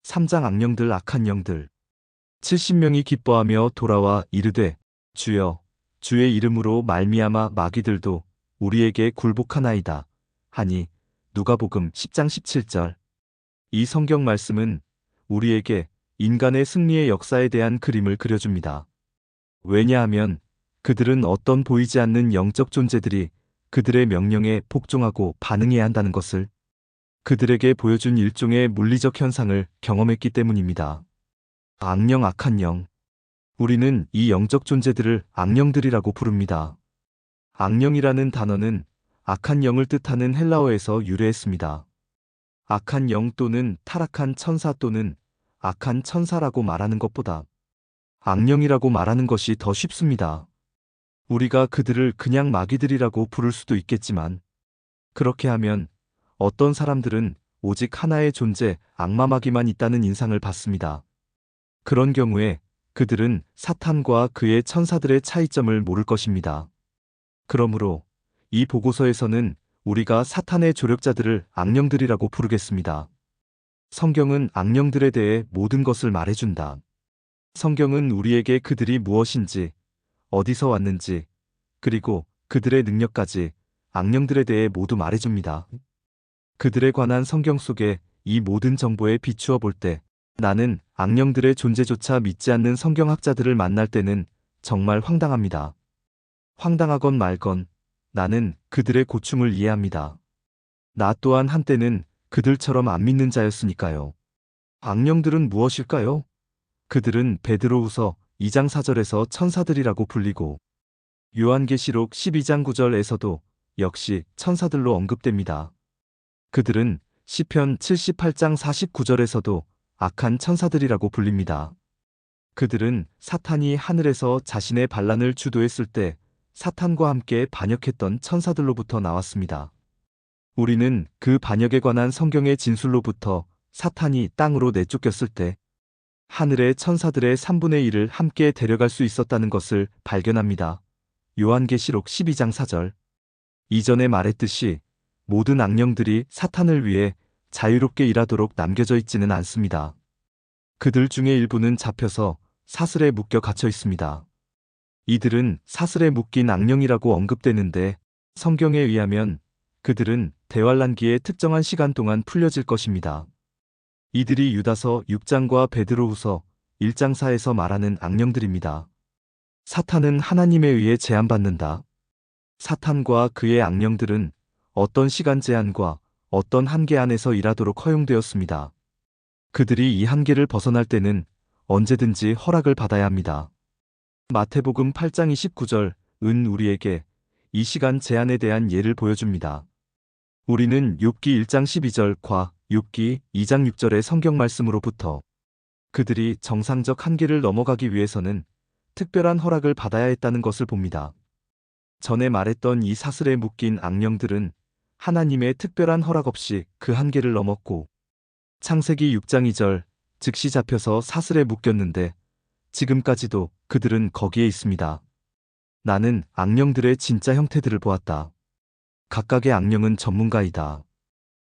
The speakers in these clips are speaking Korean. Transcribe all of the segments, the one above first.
삼장 악령들 악한 영들 70명이 기뻐하며 돌아와 이르되 주여 주의 이름으로 말미암아 마귀들도 우리에게 굴복하나이다 하니 누가복음 10장 17절. 이 성경 말씀은 우리에게 인간의 승리의 역사에 대한 그림을 그려줍니다. 왜냐하면 그들은 어떤 보이지 않는 영적 존재들이 그들의 명령에 복종하고 반응해야 한다는 것을 그들에게 보여준 일종의 물리적 현상을 경험했기 때문입니다. 악령 악한 영. 우리는 이 영적 존재들을 악령들이라고 부릅니다. 악령이라는 단어는 악한 영을 뜻하는 헬라어에서 유래했습니다. 악한 영 또는 타락한 천사 또는 악한 천사라고 말하는 것보다 악령이라고 말하는 것이 더 쉽습니다. 우리가 그들을 그냥 마귀들이라고 부를 수도 있겠지만 그렇게 하면 어떤 사람들은 오직 하나의 존재, 악마 마귀만 있다는 인상을 받습니다. 그런 경우에 그들은 사탄과 그의 천사들의 차이점을 모를 것입니다. 그러므로 이 보고서에서는 우리가 사탄의 조력자들을 악령들이라고 부르겠습니다. 성경은 악령들에 대해 모든 것을 말해준다. 성경은 우리에게 그들이 무엇인지, 어디서 왔는지, 그리고 그들의 능력까지 악령들에 대해 모두 말해줍니다. 그들에 관한 성경 속에 이 모든 정보에 비추어 볼 때 나는 악령들의 존재조차 믿지 않는 성경학자들을 만날 때는 정말 황당합니다. 황당하건 말건 나는 그들의 고충을 이해합니다. 나 또한 한때는 그들처럼 안 믿는 자였으니까요. 악령들은 무엇일까요? 그들은 베드로후서 2장 4절에서 천사들이라고 불리고 요한계시록 12장 9절에서도 역시 천사들로 언급됩니다. 그들은 시편 78장 49절에서도 악한 천사들이라고 불립니다. 그들은 사탄이 하늘에서 자신의 반란을 주도했을 때 사탄과 함께 반역했던 천사들로부터 나왔습니다. 우리는 그 반역에 관한 성경의 진술로부터 사탄이 땅으로 내쫓겼을 때 하늘의 천사들의 3분의 1을 함께 데려갈 수 있었다는 것을 발견합니다. 요한계시록 12장 4절. 이전에 말했듯이 모든 악령들이 사탄을 위해 자유롭게 일하도록 남겨져 있지는 않습니다. 그들 중에 일부는 잡혀서 사슬에 묶여 갇혀 있습니다. 이들은 사슬에 묶인 악령이라고 언급되는데 성경에 의하면 그들은 대환란기의 특정한 시간 동안 풀려질 것입니다. 이들이 유다서 6장과 베드로후서 1장 4에서 말하는 악령들입니다. 사탄은 하나님에 의해 제한받는다. 사탄과 그의 악령들은 어떤 시간 제한과 어떤 한계 안에서 일하도록 허용되었습니다. 그들이 이 한계를 벗어날 때는 언제든지 허락을 받아야 합니다. 마태복음 8장 29절은 우리에게 이 시간 제한에 대한 예를 보여줍니다. 우리는 욥기 1장 12절과 욥기 2장 6절의 성경 말씀으로부터 그들이 정상적 한계를 넘어가기 위해서는 특별한 허락을 받아야 했다는 것을 봅니다. 전에 말했던 이 사슬에 묶인 악령들은 하나님의 특별한 허락 없이 그 한계를 넘었고 창세기 6장 2절 즉시 잡혀서 사슬에 묶였는데 지금까지도 그들은 거기에 있습니다. 나는 악령들의 진짜 형태들을 보았다. 각각의 악령은 전문가이다.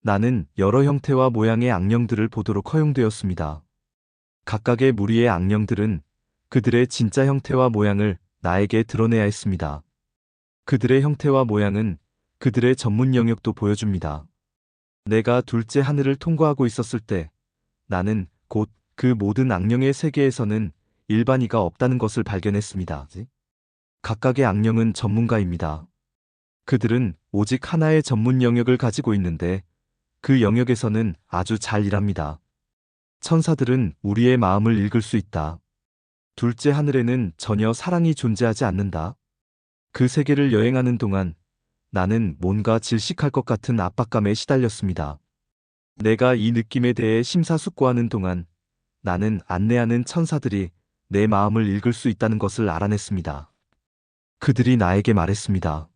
나는 여러 형태와 모양의 악령들을 보도록 허용되었습니다. 각각의 무리의 악령들은 그들의 진짜 형태와 모양을 나에게 드러내야 했습니다. 그들의 형태와 모양은 그들의 전문 영역도 보여줍니다. 내가 둘째 하늘을 통과하고 있었을 때 나는 곧 그 모든 악령의 세계에서는 일반이가 없다는 것을 발견했습니다. 각각의 악령은 전문가입니다. 그들은 오직 하나의 전문 영역을 가지고 있는데 그 영역에서는 아주 잘 일합니다. 천사들은 우리의 마음을 읽을 수 있다. 둘째 하늘에는 전혀 사랑이 존재하지 않는다. 그 세계를 여행하는 동안 나는 뭔가 질식할 것 같은 압박감에 시달렸습니다. 내가 이 느낌에 대해 심사숙고하는 동안 나는 안내하는 천사들이 내 마음을 읽을 수 있다는 것을 알아냈습니다. 그들이 나에게 말했습니다.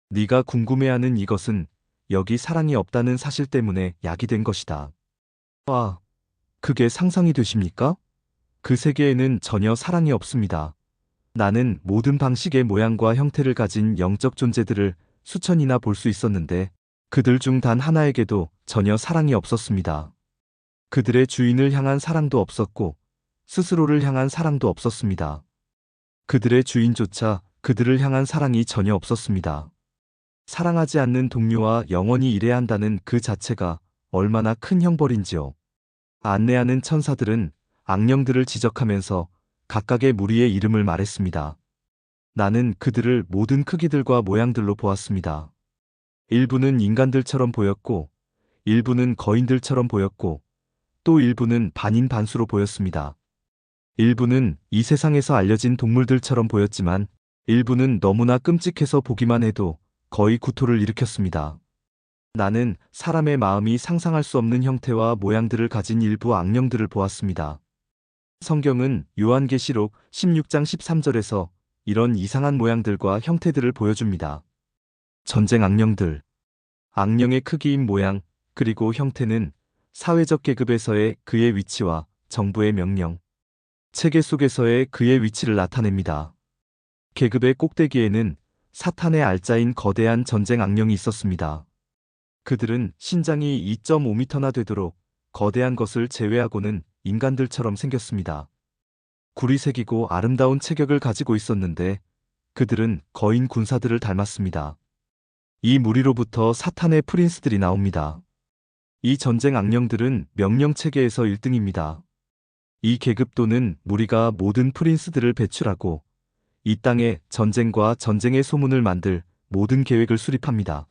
네가 궁금해하는 이것은 여기 사랑이 없다는 사실 때문에 야기된 것이다. 와, 그게 상상이 되십니까? 그 세계에는 전혀 사랑이 없습니다. 나는 모든 방식의 모양과 형태를 가진 영적 존재들을 수천이나 볼 수 있었는데 그들 중 단 하나에게도 전혀 사랑이 없었습니다. 그들의 주인을 향한 사랑도 없었고 스스로를 향한 사랑도 없었습니다. 그들의 주인조차 그들을 향한 사랑이 전혀 없었습니다. 사랑하지 않는 동료와 영원히 일해야 한다는 그 자체가 얼마나 큰 형벌인지요. 안내하는 천사들은 악령들을 지적하면서 각각의 무리의 이름을 말했습니다. 나는 그들을 모든 크기들과 모양들로 보았습니다. 일부는 인간들처럼 보였고, 일부는 거인들처럼 보였고, 또 일부는 반인반수로 보였습니다. 일부는 이 세상에서 알려진 동물들처럼 보였지만, 일부는 너무나 끔찍해서 보기만 해도 거의 구토를 일으켰습니다. 나는 사람의 마음이 상상할 수 없는 형태와 모양들을 가진 일부 악령들을 보았습니다. 성경은 요한계시록 16장 13절에서 이런 이상한 모양들과 형태들을 보여줍니다. 전쟁 악령들. 악령의 크기인 모양, 그리고 형태는 사회적 계급에서의 그의 위치와 정부의 명령, 체계 속에서의 그의 위치를 나타냅니다. 계급의 꼭대기에는 사탄의 알짜인 거대한 전쟁 악령이 있었습니다. 그들은 신장이 2.5m나 되도록 거대한 것을 제외하고는 인간들처럼 생겼습니다. 굴이 새기고 아름다운 체격을 가지고 있었는데 그들은 거인 군사들을 닮았습니다. 이 무리로부터 사탄의 프린스들이 나옵니다. 이 전쟁 악령들은 명령 체계에서 1등입니다. 이 계급 또는 무리가 모든 프린스들을 배출하고 이 땅에 전쟁과 전쟁의 소문을 만들 모든 계획을 수립합니다.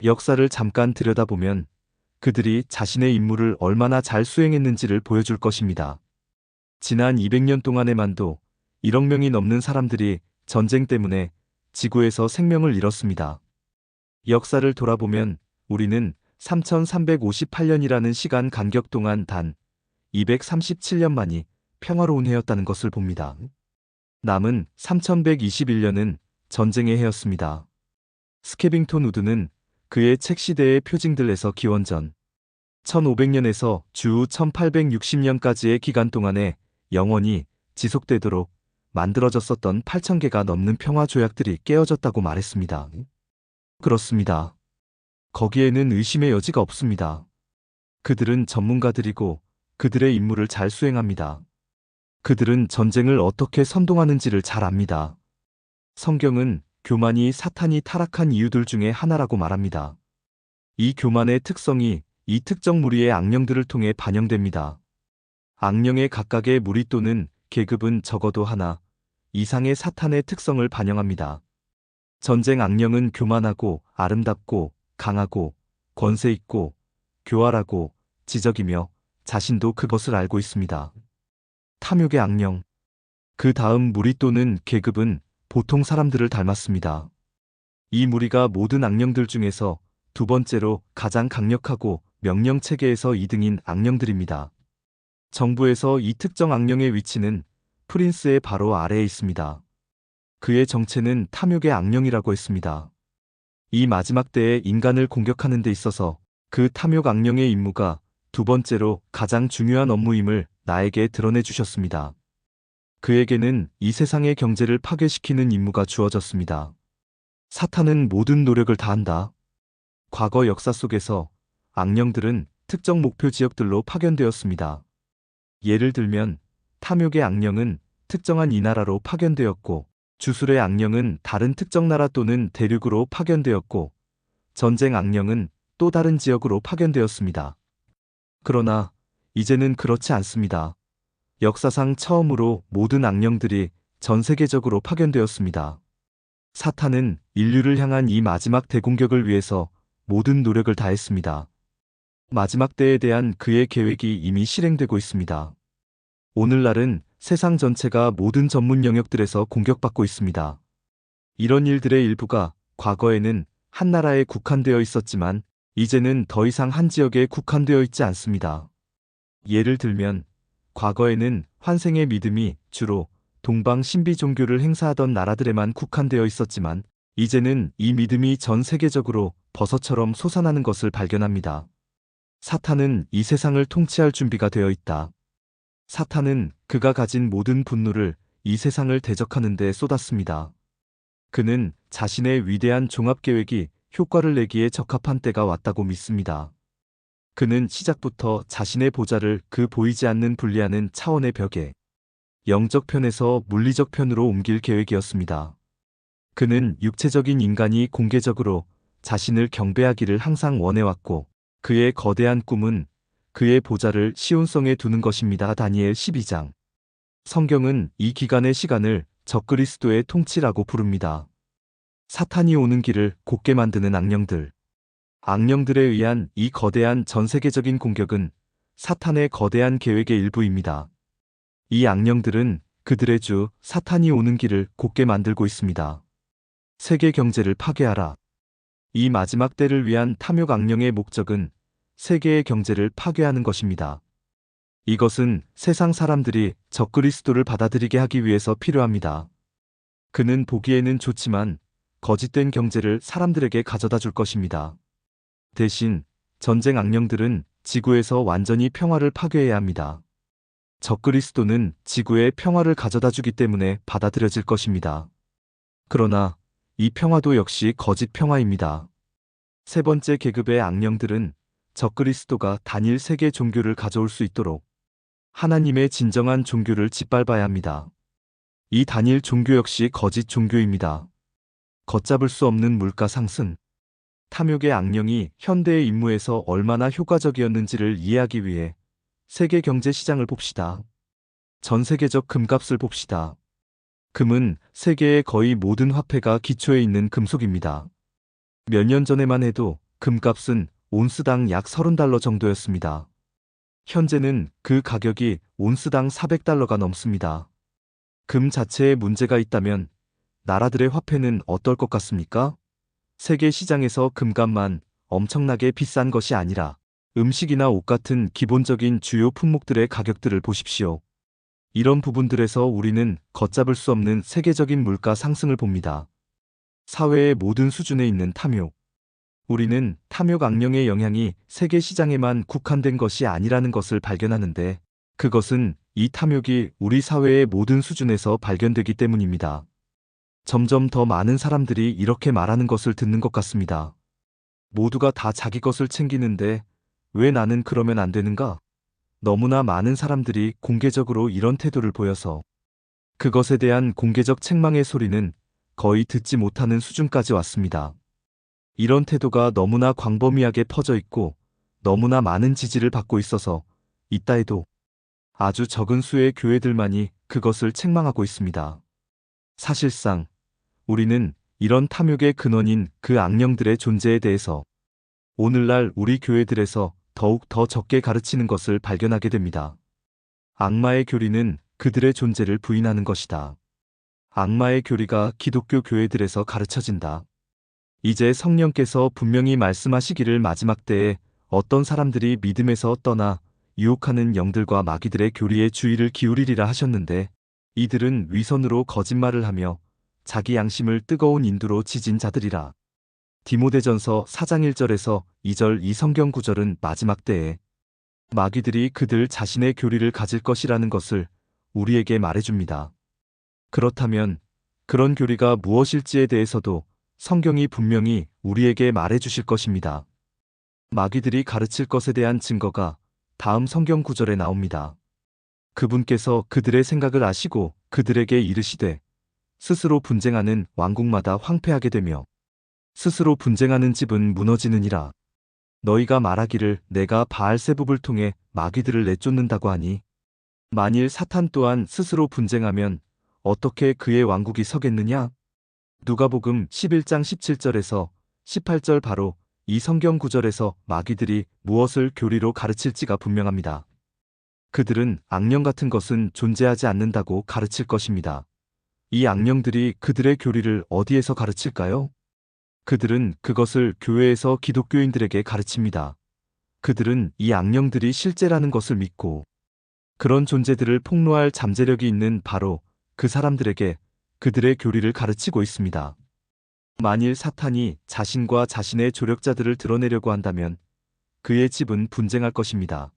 역사를 잠깐 들여다보면 그들이 자신의 임무를 얼마나 잘 수행했는지를 보여줄 것입니다. 지난 200년 동안에만도 1억 명이 넘는 사람들이 전쟁 때문에 지구에서 생명을 잃었습니다. 역사를 돌아보면 우리는 3358년이라는 시간 간격 동안 단 237년만이 평화로운 해였다는 것을 봅니다. 남은 3121년은 전쟁의 해였습니다. 스캐빙톤 우드는 그의 책 시대의 표징들에서 기원전 1500년에서 주 1860년까지의 기간 동안에 영원히 지속되도록 만들어졌었던 8000개가 넘는 평화 조약들이 깨어졌다고 말했습니다. 그렇습니다. 거기에는 의심의 여지가 없습니다. 그들은 전문가들이고 그들의 임무를 잘 수행합니다. 그들은 전쟁을 어떻게 선동하는지를 잘 압니다. 성경은 교만이 사탄이 타락한 이유들 중에 하나라고 말합니다. 이 교만의 특성이 이 특정 무리의 악령들을 통해 반영됩니다. 악령의 각각의 무리 또는 계급은 적어도 하나 이상의 사탄의 특성을 반영합니다. 전쟁 악령은 교만하고 아름답고 강하고 권세 있고 교활하고 지적이며 자신도 그것을 알고 있습니다. 탐욕의 악령. 그 다음 무리 또는 계급은 보통 사람들을 닮았습니다. 이 무리가 모든 악령들 중에서 두 번째로 가장 강력하고 명령 체계에서 2등인 악령들입니다. 정부에서 이 특정 악령의 위치는 프린스의 바로 아래에 있습니다. 그의 정체는 탐욕의 악령이라고 했습니다. 이 마지막 때에 인간을 공격하는 데 있어서 그 탐욕 악령의 임무가 두 번째로 가장 중요한 업무임을 나에게 드러내 주셨습니다. 그에게는 이 세상의 경제를 파괴시키는 임무가 주어졌습니다. 사탄은 모든 노력을 다한다. 과거 역사 속에서 악령들은 특정 목표 지역들로 파견되었습니다. 예를 들면 탐욕의 악령은 특정한 이 나라로 파견되었고 주술의 악령은 다른 특정 나라 또는 대륙으로 파견되었고 전쟁 악령은 또 다른 지역으로 파견되었습니다. 그러나 이제는 그렇지 않습니다. 역사상 처음으로 모든 악령들이 전 세계적으로 파견되었습니다. 사탄은 인류를 향한 이 마지막 대공격을 위해서 모든 노력을 다했습니다. 마지막 때에 대한 그의 계획이 이미 실행되고 있습니다. 오늘날은 세상 전체가 모든 전문 영역들에서 공격받고 있습니다. 이런 일들의 일부가 과거에는 한 나라에 국한되어 있었지만 이제는 더 이상 한 지역에 국한되어 있지 않습니다. 예를 들면 과거에는 환생의 믿음이 주로 동방 신비 종교를 행사하던 나라들에만 국한되어 있었지만 이제는 이 믿음이 전 세계적으로 버섯처럼 솟아나는 것을 발견합니다. 사탄은 이 세상을 통치할 준비가 되어 있다. 사탄은 그가 가진 모든 분노를 이 세상을 대적하는 데 쏟았습니다. 그는 자신의 위대한 종합계획이 효과를 내기에 적합한 때가 왔다고 믿습니다. 그는 시작부터 자신의 보좌를 그 보이지 않는 분리하는 차원의 벽에 영적 편에서 물리적 편으로 옮길 계획이었습니다. 그는 육체적인 인간이 공개적으로 자신을 경배하기를 항상 원해왔고 그의 거대한 꿈은 그의 보좌를 시온성에 두는 것입니다. 다니엘 12장. 성경은 이 기간의 시간을 적그리스도의 통치라고 부릅니다. 사탄이 오는 길을 곧게 만드는 악령들. 악령들에 의한 이 거대한 전 세계적인 공격은 사탄의 거대한 계획의 일부입니다. 이 악령들은 그들의 주 사탄이 오는 길을 곧게 만들고 있습니다. 세계 경제를 파괴하라. 이 마지막 때를 위한 탐욕 악령의 목적은 세계의 경제를 파괴하는 것입니다. 이것은 세상 사람들이 적그리스도를 받아들이게 하기 위해서 필요합니다. 그는 보기에는 좋지만 거짓된 경제를 사람들에게 가져다 줄 것입니다. 대신 전쟁 악령들은 지구에서 완전히 평화를 파괴해야 합니다. 적그리스도는 지구에 평화를 가져다 주기 때문에 받아들여질 것입니다. 그러나 이 평화도 역시 거짓 평화입니다. 세 번째 계급의 악령들은 적그리스도가 단일 세계 종교를 가져올 수 있도록 하나님의 진정한 종교를 짓밟아야 합니다. 이 단일 종교 역시 거짓 종교입니다. 걷잡을 수 없는 물가 상승. 탐욕의 악령이 현대의 임무에서 얼마나 효과적이었는지를 이해하기 위해 세계 경제 시장을 봅시다. 전 세계적 금값을 봅시다. 금은 세계의 거의 모든 화폐가 기초에 있는 금속입니다. 몇 년 전에만 해도 금값은 온스당 약 30달러 정도였습니다. 현재는 그 가격이 온스당 400달러가 넘습니다. 금 자체에 문제가 있다면 나라들의 화폐는 어떨 것 같습니까? 세계 시장에서 금값만 엄청나게 비싼 것이 아니라 음식이나 옷 같은 기본적인 주요 품목들의 가격들을 보십시오. 이런 부분들에서 우리는 걷잡을 수 없는 세계적인 물가 상승을 봅니다. 사회의 모든 수준에 있는 탐욕. 우리는 탐욕 악령의 영향이 세계 시장에만 국한된 것이 아니라는 것을 발견하는데 그것은 이 탐욕이 우리 사회의 모든 수준에서 발견되기 때문입니다. 점점 더 많은 사람들이 이렇게 말하는 것을 듣는 것 같습니다. 모두가 다 자기 것을 챙기는데 왜 나는 그러면 안 되는가? 너무나 많은 사람들이 공개적으로 이런 태도를 보여서 그것에 대한 공개적 책망의 소리는 거의 듣지 못하는 수준까지 왔습니다. 이런 태도가 너무나 광범위하게 퍼져 있고 너무나 많은 지지를 받고 있어서 있다 해도 아주 적은 수의 교회들만이 그것을 책망하고 있습니다. 사실상 우리는 이런 탐욕의 근원인 그 악령들의 존재에 대해서 오늘날 우리 교회들에서 더욱 더 적게 가르치는 것을 발견하게 됩니다. 악마의 교리는 그들의 존재를 부인하는 것이다. 악마의 교리가 기독교 교회들에서 가르쳐진다. 이제 성령께서 분명히 말씀하시기를 마지막 때에 어떤 사람들이 믿음에서 떠나 유혹하는 영들과 마귀들의 교리에 주의를 기울이리라 하셨는데 이들은 위선으로 거짓말을 하며 자기 양심을 뜨거운 인두로 지진 자들이라. 디모데전서 4장 1절에서 2절 이 성경 구절은 마지막 때에 마귀들이 그들 자신의 교리를 가질 것이라는 것을 우리에게 말해줍니다. 그렇다면 그런 교리가 무엇일지에 대해서도 성경이 분명히 우리에게 말해주실 것입니다. 마귀들이 가르칠 것에 대한 증거가 다음 성경 구절에 나옵니다. 그분께서 그들의 생각을 아시고 그들에게 이르시되 스스로 분쟁하는 왕국마다 황폐하게 되며 스스로 분쟁하는 집은 무너지느니라. 너희가 말하기를 내가 바알세붑을 통해 마귀들을 내쫓는다고 하니 만일 사탄 또한 스스로 분쟁하면 어떻게 그의 왕국이 서겠느냐? 누가복음 11장 17절에서 18절 바로 이 성경 구절에서 마귀들이 무엇을 교리로 가르칠지가 분명합니다. 그들은 악령 같은 것은 존재하지 않는다고 가르칠 것입니다. 이 악령들이 그들의 교리를 어디에서 가르칠까요? 그들은 그것을 교회에서 기독교인들에게 가르칩니다. 그들은 이 악령들이 실제라는 것을 믿고 그런 존재들을 폭로할 잠재력이 있는 바로 그 사람들에게 그들의 교리를 가르치고 있습니다. 만일 사탄이 자신과 자신의 조력자들을 드러내려고 한다면 그의 집은 분쟁할 것입니다.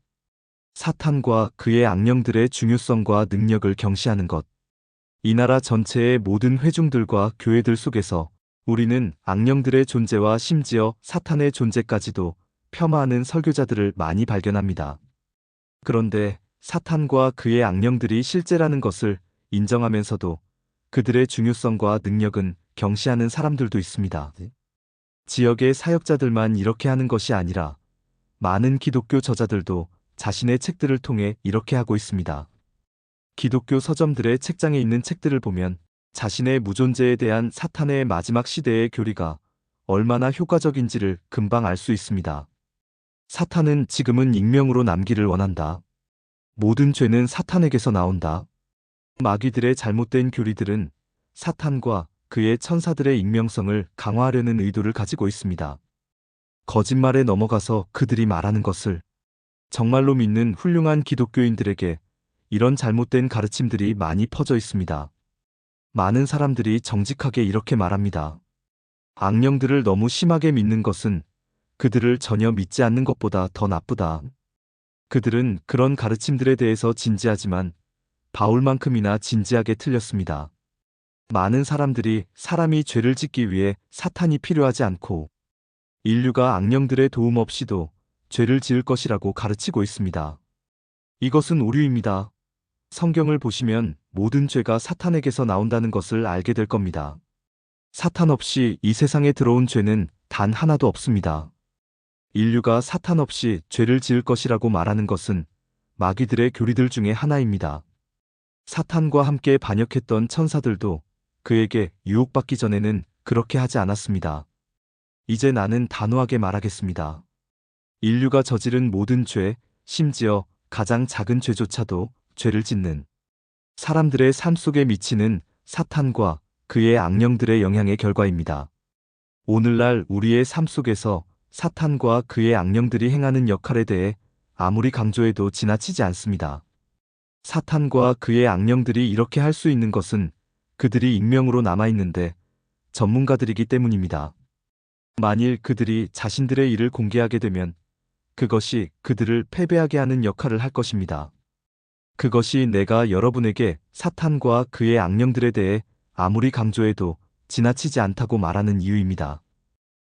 사탄과 그의 악령들의 중요성과 능력을 경시하는 것. 이 나라 전체의 모든 회중들과 교회들 속에서 우리는 악령들의 존재와 심지어 사탄의 존재까지도 폄하하는 설교자들을 많이 발견합니다. 그런데 사탄과 그의 악령들이 실제라는 것을 인정하면서도 그들의 중요성과 능력은 경시하는 사람들도 있습니다. 지역의 사역자들만 이렇게 하는 것이 아니라 많은 기독교 저자들도 자신의 책들을 통해 이렇게 하고 있습니다. 기독교 서점들의 책장에 있는 책들을 보면 자신의 무존재에 대한 사탄의 마지막 시대의 교리가 얼마나 효과적인지를 금방 알 수 있습니다. 사탄은 지금은 익명으로 남기를 원한다. 모든 죄는 사탄에게서 나온다. 마귀들의 잘못된 교리들은 사탄과 그의 천사들의 익명성을 강화하려는 의도를 가지고 있습니다. 거짓말에 넘어가서 그들이 말하는 것을 정말로 믿는 훌륭한 기독교인들에게 이런 잘못된 가르침들이 많이 퍼져 있습니다. 많은 사람들이 정직하게 이렇게 말합니다. 악령들을 너무 심하게 믿는 것은 그들을 전혀 믿지 않는 것보다 더 나쁘다. 그들은 그런 가르침들에 대해서 진지하지만 바울만큼이나 진지하게 틀렸습니다. 많은 사람들이 사람이 죄를 짓기 위해 사탄이 필요하지 않고 인류가 악령들의 도움 없이도 죄를 지을 것이라고 가르치고 있습니다. 이것은 오류입니다. 성경을 보시면 모든 죄가 사탄에게서 나온다는 것을 알게 될 겁니다. 사탄 없이 이 세상에 들어온 죄는 단 하나도 없습니다. 인류가 사탄 없이 죄를 지을 것이라고 말하는 것은 마귀들의 교리들 중에 하나입니다. 사탄과 함께 반역했던 천사들도 그에게 유혹받기 전에는 그렇게 하지 않았습니다. 이제 나는 단호하게 말하겠습니다. 인류가 저지른 모든 죄, 심지어 가장 작은 죄조차도 죄를 짓는 사람들의 삶 속에 미치는 사탄과 그의 악령들의 영향의 결과입니다. 오늘날 우리의 삶 속에서 사탄과 그의 악령들이 행하는 역할에 대해 아무리 강조해도 지나치지 않습니다. 사탄과 그의 악령들이 이렇게 할 수 있는 것은 그들이 익명으로 남아있는데 전문가들이기 때문입니다. 만일 그들이 자신들의 일을 공개하게 되면 그것이 그들을 패배하게 하는 역할을 할 것입니다. 그것이 내가 여러분에게 사탄과 그의 악령들에 대해 아무리 강조해도 지나치지 않다고 말하는 이유입니다.